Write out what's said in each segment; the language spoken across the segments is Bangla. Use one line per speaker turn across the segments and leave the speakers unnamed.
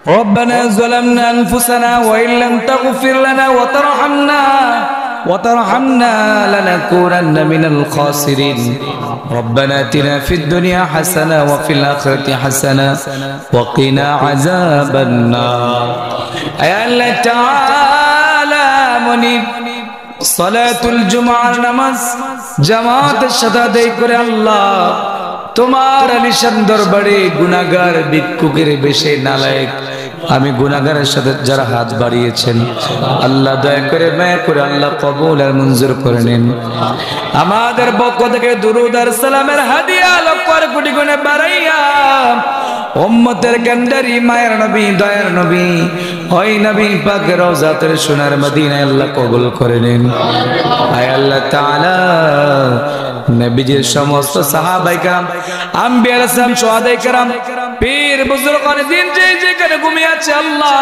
ربنا ظلمنا أنفسنا وإن لم تغفر لنا وترحمنا لنكونن من الخاسرين ربنا آتنا في الدنيا حسنة وفي الآخرة حسنة وقنا عذاب النار يا الله تعالى منيب সালাতুল জুমার নামাজ জামাতের সাথে আদায় করে আল্লাহ তোমার আলিশান দরবারে গুনাহগার ভিক্ষুকের বেশে নালায়েক আমি গুনাহগারের সাথে যারা হাত বাড়িয়েছেন আল্লাহ দয়া করে মায়া করে আল্লাহ কবুল আর মঞ্জুর করে নিন। আমাদের পক্ষ থেকে দুরূদ আর সালামের হাদিয়া লক্ষ কোটি গুণে বাড়াইয়া উম্মতের কান্ডারি মায়ের নবী দয়ার নবী ওই নবী পাকের রওজাতের সোনার মদিনায় আল্লাহ কবুল করে নিন। আয় আল্লাহ তাআলা নবীজির সমস্ত সাহাবায়ে কেরাম আম্বিয়া রাসূল শুহাদায়ে কেরাম পীর বুজুর্গানে দিন যে যেখানে ঘুমিয়ে আছে আল্লাহ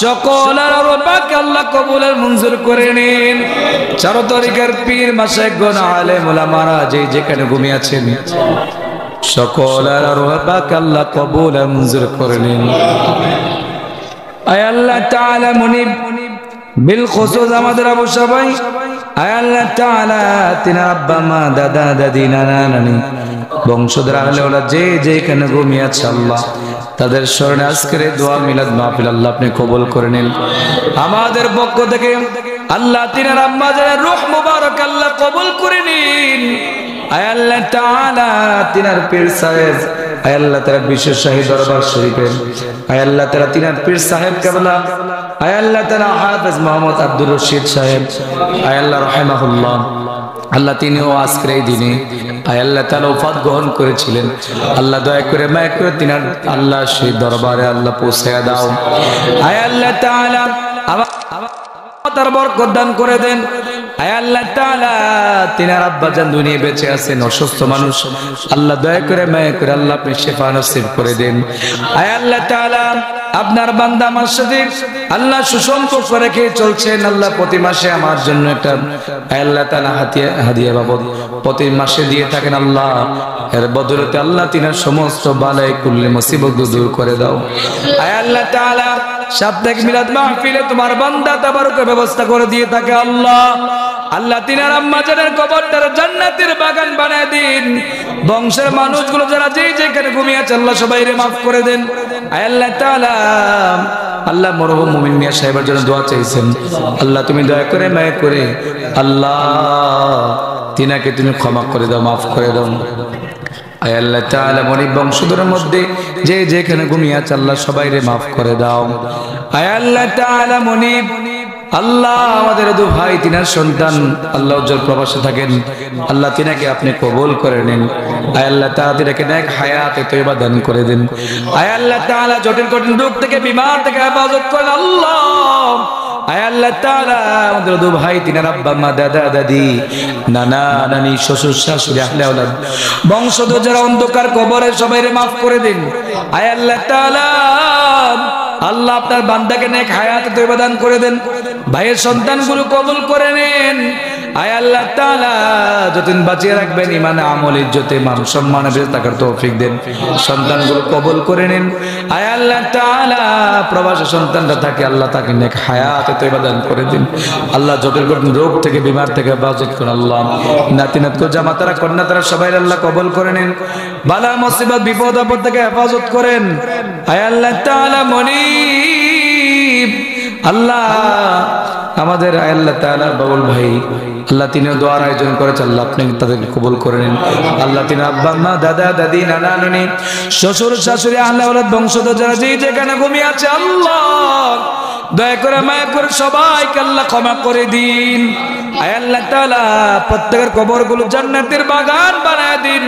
সকলের রূপকে আল্লাহ কবুল আর মঞ্জুর করে নিন। চার তরিকার পীর মাশায়েখগণ আলেম উলামারা যে যেখানে ঘুমিয়ে আছেন সকলের রূপকে আল্লাহ কবুল আর মঞ্জুর করে নিন। আয় আল্লাহ তাআলা মুনিব বিল খুসুস আমাদের আবু সবাই আয় আল্লাহ তাআলা তিনা আব্বা মা দাদা দাদি নানা নানি বংশধর আহলে ওলা যে যেখানে ঘুমিয়ে আছে আল্লাহ তাদের স্মরণে আজকের দোয়া মিলাদ মাহফিল আল্লাহ আপনি কবুল করে নিন। আমাদের পক্ষ থেকে আল্লাহ তিনার আম্মা জানের রূহ মুবারক আল্লাহ কবুল করে নিন। আয় আল্লাহ তাআলা তিনার পীর সাহেব আয় আল্লাহ তাআলা বিশেষ শাহী দরবার শরীফের আয় আল্লাহ তাআলা তিনার পীর সাহেব কেবলা আয় আল্লাহ তাআলা হাফেজ মোহাম্মদ আব্দুর রশিদ সাহেব আয় আল্লাহ রাহিমাহুল্লাহ আল্লাহ তিনিও আজকের এই দিনে আয় আল্লাহ তাআলা ওফাত গ্রহণ করেছিলেন আল্লাহ দয়া করে মায়া করে তিনার আল্লাহ সেই দরবারে আল্লাহ পৌঁছায়া দাও। আয় আল্লাহ তাআলা তার বরকত দান করে দেন। আয় আল্লাহ তাআলা তিনার আব্বা জান দুনিয়ায় বেঁচে আছেন অসুস্থ মানুষ আল্লাহ দয়া করে মায়া করে আল্লাহ আপনি শিফা নসিব করে দেন। আয় আল্লাহ তাআলা আপনার বান্দা আমার সাথে আল্লাহ সুসম্পর্ক রেখে চলছেন আল্লাহ প্রতি মাসে আমার জন্য একটা আয় আল্লাহ তাআলা হাদিয়া বাবদ প্রতি মাসে দিয়ে থাকেন আল্লাহ এর বদৌলতে আল্লাহ তিনার সমস্ত বালাই কুল্লি মুসিবত দূর করে দাও। আয় আল্লাহ তাআলা সাপ্তাহিক মিলাদ মাহফিলে তোমার বান্দা তাবারুকের ব্যবস্থা করে দিয়ে থাকে আল্লাহ আল্লাহ তিনার আম্মা জানের কবরটার জান্নাতের বাগান বানায় দিন। বংশের মানুষগুলো যারা যে যেখানে ঘুমিয়ে আছে আল্লাহ সবাইরে মাফ করে দেন। আয় আল্লাহ তাআলা আল্লাহ মরহুম মুমিন মিয়া সাহেবের জন্য দোয়া চাইছেন আল্লাহ তুমি দয়া করে মায়া করে আল্লাহ তিনাকে তুমি ক্ষমা করে দাও মাফ করে দাও। আয় আল্লাহ তাআলা মনিব বংশধরের মধ্যে যে যেখানে ঘুমিয়ে আছে আল্লাহ সবাইরে মাফ করে দাও। আয় আল্লাহ তাআলা মনিব আল্লাহ আমাদের দু ভাই তিনার সন্তান আল্লাহ উজ্জ্বল প্রবাসে থাকেন আল্লাহ তিনাকে আপনি কবুল করে নিন। আয় আল্লাহ তাআলা তিনাকে নেক হায়াতে তয়্যিবা দান করে দেন। আয় আল্লাহ তাআলা জটিল কঠিন রোগ থেকে বিমার থেকে হেফাজত করেন আল্লাহ। আয় আল্লাহ তাআলা আমাদের দু ভাই তিনার আব্বা মা দাদা দাদি নানা নানি শ্বশুর শাশুড়ি আহলে আওলাদ বংশধর যারা অন্ধকার কবরে সবাইরে মাফ করে দিন। আয় আল্লাহ তাআলা আল্লাহ আপনার বান্দাকে নেক হায়াতে তয়্যিবা দান করে দেন। ভাইয়ের সন্তানগুলো কবুল করে নেন। আয় আল্লাহ তাআলা যতদিন বাঁচিয়ে রাখবেন ইমানে আমল ইজ্জতে মান সম্মানে বেঁচে থাকার তৌফিক দেন। সন্তানগুলো কবুল করে নেন। আয় আল্লাহ তাআলা প্রবাসী সন্তানরা থাকে আল্লাহ তাকে নেক হায়াতে তয়্যিবা দান করে দিন। আল্লাহ জটিল কঠিন রোগ থেকে বিমার থেকে হেফাজত করেন আল্লাহ। নাতি নাতকো জামাতারা কন্যাতারা সবাই আল্লাহ কবুল করে নেন। বালা মুসিবত বিপদ আপদ থেকে হেফাজত করেন। আয় আল্লাহ তাআলা মনিব আল্লাহ আমাদের আয় আল্লাহ তাআলা বাবুল ভাই আল্লাহ তিনি দোয়ার আয়োজন করেছে আল্লাহ আপনি তাদেরকে কবুল করে নিন। আল্লাহ তিনি আব্বা মা দাদা দাদি নানা নানি শ্বশুর শাশুড়ি আহলে ওলাদ বংশধর যারা যে যেখানে ঘুমিয়ে আছে আল্লাহ দয়া করে মায়া করে সবাইকে আল্লাহ ক্ষমা করে দিন। আয় আল্লাহ তাআলা প্রত্যেকের কবরগুলো জান্নাতের বাগান বানায় দিন।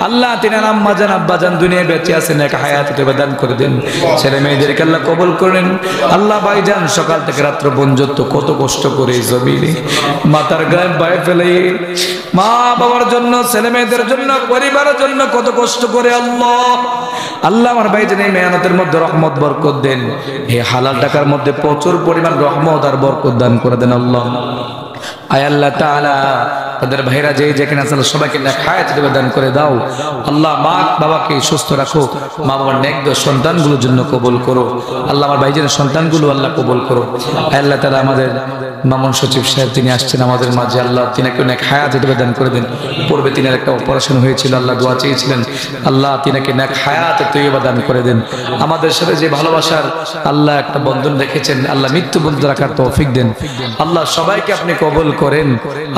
আল্লাহ তিনার আম্মা জান আব্বা জান দুনিয়ায় বেঁচে আছেন এক হায়াতে তয়্যিবা দান করে দিন। ছেলে মেয়েদেরকে আল্লাহ কবুল করেন আল্লাহ। ভাইজান সকাল থেকে রাত্র পর্যন্ত কত কষ্ট করে জমিনে মাথার গায়ে পায়ে ফেলে মা বাবার জন্য ছেলে মেয়েদের জন্য পরিবারের জন্য কত কষ্ট করে আল্লাহ আল্লাহ আমার ভাইজান এই মেহনতের মধ্যে রহমত বরকত দেন। হে হালাল টাকার মধ্যে প্রচুর পরিমাণ রহমত আর বরকত দান করে দেন আল্লাহ। আয় আল্লাহ তাআলা তাদের ভাইরা যে যেখানে আছে সবাইকে নেক হায়াত দান করে দাও আল্লাহ। মা বাবাকে সুস্থ রাখো, মা বাবার নেক সন্তানগুলোর জন্য কবুল করো আল্লাহ। আমার ভাইজানের সন্তানগুলো আল্লাহ কবুল করো আল্লাহ। তারা আমাদের মামুন সচিব সাহেব তিনি আসছেন আমাদের মাঝে আল্লাহ, তিনাকে নেক হায়াত দান করে দেন। পূর্বে তিনার একটা অপারেশন হয়েছিল আল্লাহ, দোয়া চেয়েছিলেন আল্লাহ, তিনাকে নেক হায়াত তৈয়বা দান করে দেন। আমাদের সাথে যে ভালোবাসার আল্লাহ একটা বন্ধন রেখেছেন আল্লাহ, মৃত্যু বন্ধ রাখার তৌফিক দেন আল্লাহ। সবাইকে আপনি কবুল করেন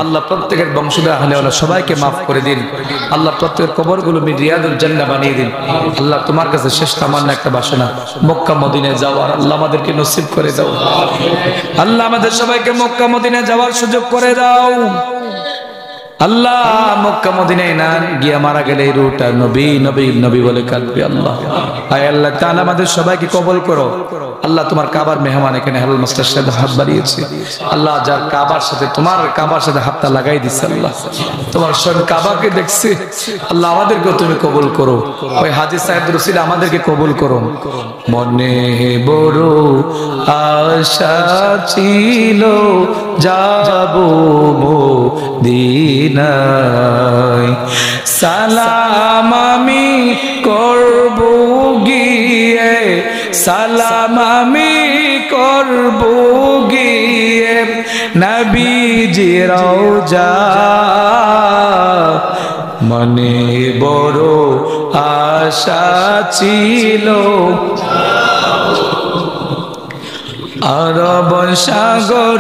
আল্লাহ। প্রত্যেকের বংশধর আহলে ওয়ালা সবাইকে মাফ করে দিন আল্লাহ। প্রত্যেকের কবরগুলো রিয়াদুল জান্নাহ বানিয়ে দিন আল্লাহ। তোমার কাছে শেষ তামান্না একটা বাসনা, মক্কা মদিনায় যাওয়ার আল্লাহ আমাদেরকে নসিব করে দাও আল্লাহ। আমাদের সবাইকে মক্কা মদিনায় যাওয়ার সুযোগ করে দাও আল্লাহ। মক্কা মদিনায় না গিয়া মারা গেলে এই রূহটা নবী নবী নবী বলে কাঁদবে আল্লাহ। আয় আল্লাহ তাআলা আমাদের সবাইকে কবুল করো আল্লাহ। তোমার কাবার মেহমান এখানে হালাল মাস্টার সাহেব হাত বাড়িয়েছে আল্লাহ, যার কাবার সাথে তোমার কাবার সাথে হাতটা লাগাই দিচ্ছে আল্লাহ, তোমার স্বয়ং কাবাকে দেখছে আল্লাহ। আমাদেরকেও তুমি কবুল করো, ওই হাজী সাহেব রসিলা আমাদেরকে কবুল করো। মনে বড় আশা ছিল যাবো মদিনায়, সালাম আমি করব গিয়ে, সালাম আমি করব গিয়ে নবীজি রওজা। মনে বড় আশা ছিল আরব সাগর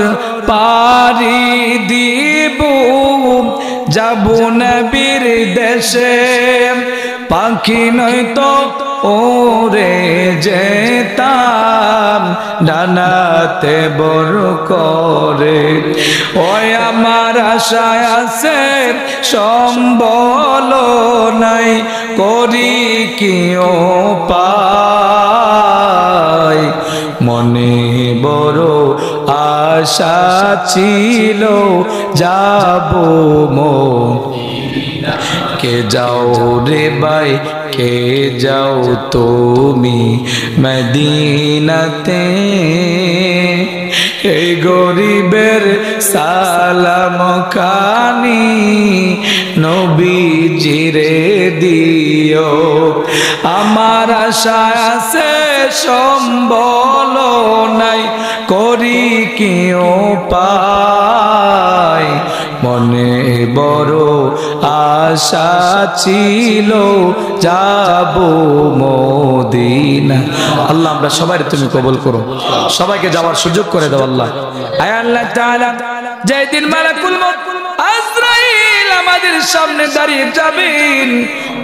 পারি দিব, যাব নবীর দেশে, পাখি নয়তো ওরে যেতাম ডানাতে বড় করে। ওই আমার আশায় আছে সম্বল নাই, করি কি উপায়। মনে বড় আশা ছিল যাব মদিনা। কে যাও রে ভাই কে যাও তুমি মদিনাতে, এই গরিবের সালাম খানি নবীজিরে দিও। আমার আশা আছে সম্বল নাই, করি কি উপায়। মনে বড় আশা ছিল যাব মদিনা। আল্লাহ আমরা সবাই তুমি কবুল করো, সবাইকে যাওয়ার সুযোগ করে দাও আল্লাহ। আয় আল্লাহ তাআলা যেদিন মালাকুল মউত আজরাইল আমাদের সামনে দাঁড়িয়ে যাবেন,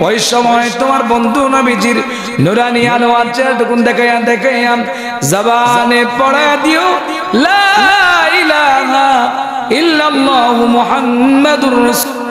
ওই সময় তোমার বন্ধু নবীজির নূরানি আলো চেহারাটুকুন দেখাইয়া দেখাইয়া জবানে পড়া দিও লা ইলাহা ইল্লাল্লাহু মুহাম্মাদুর রাসূলুল্লাহ।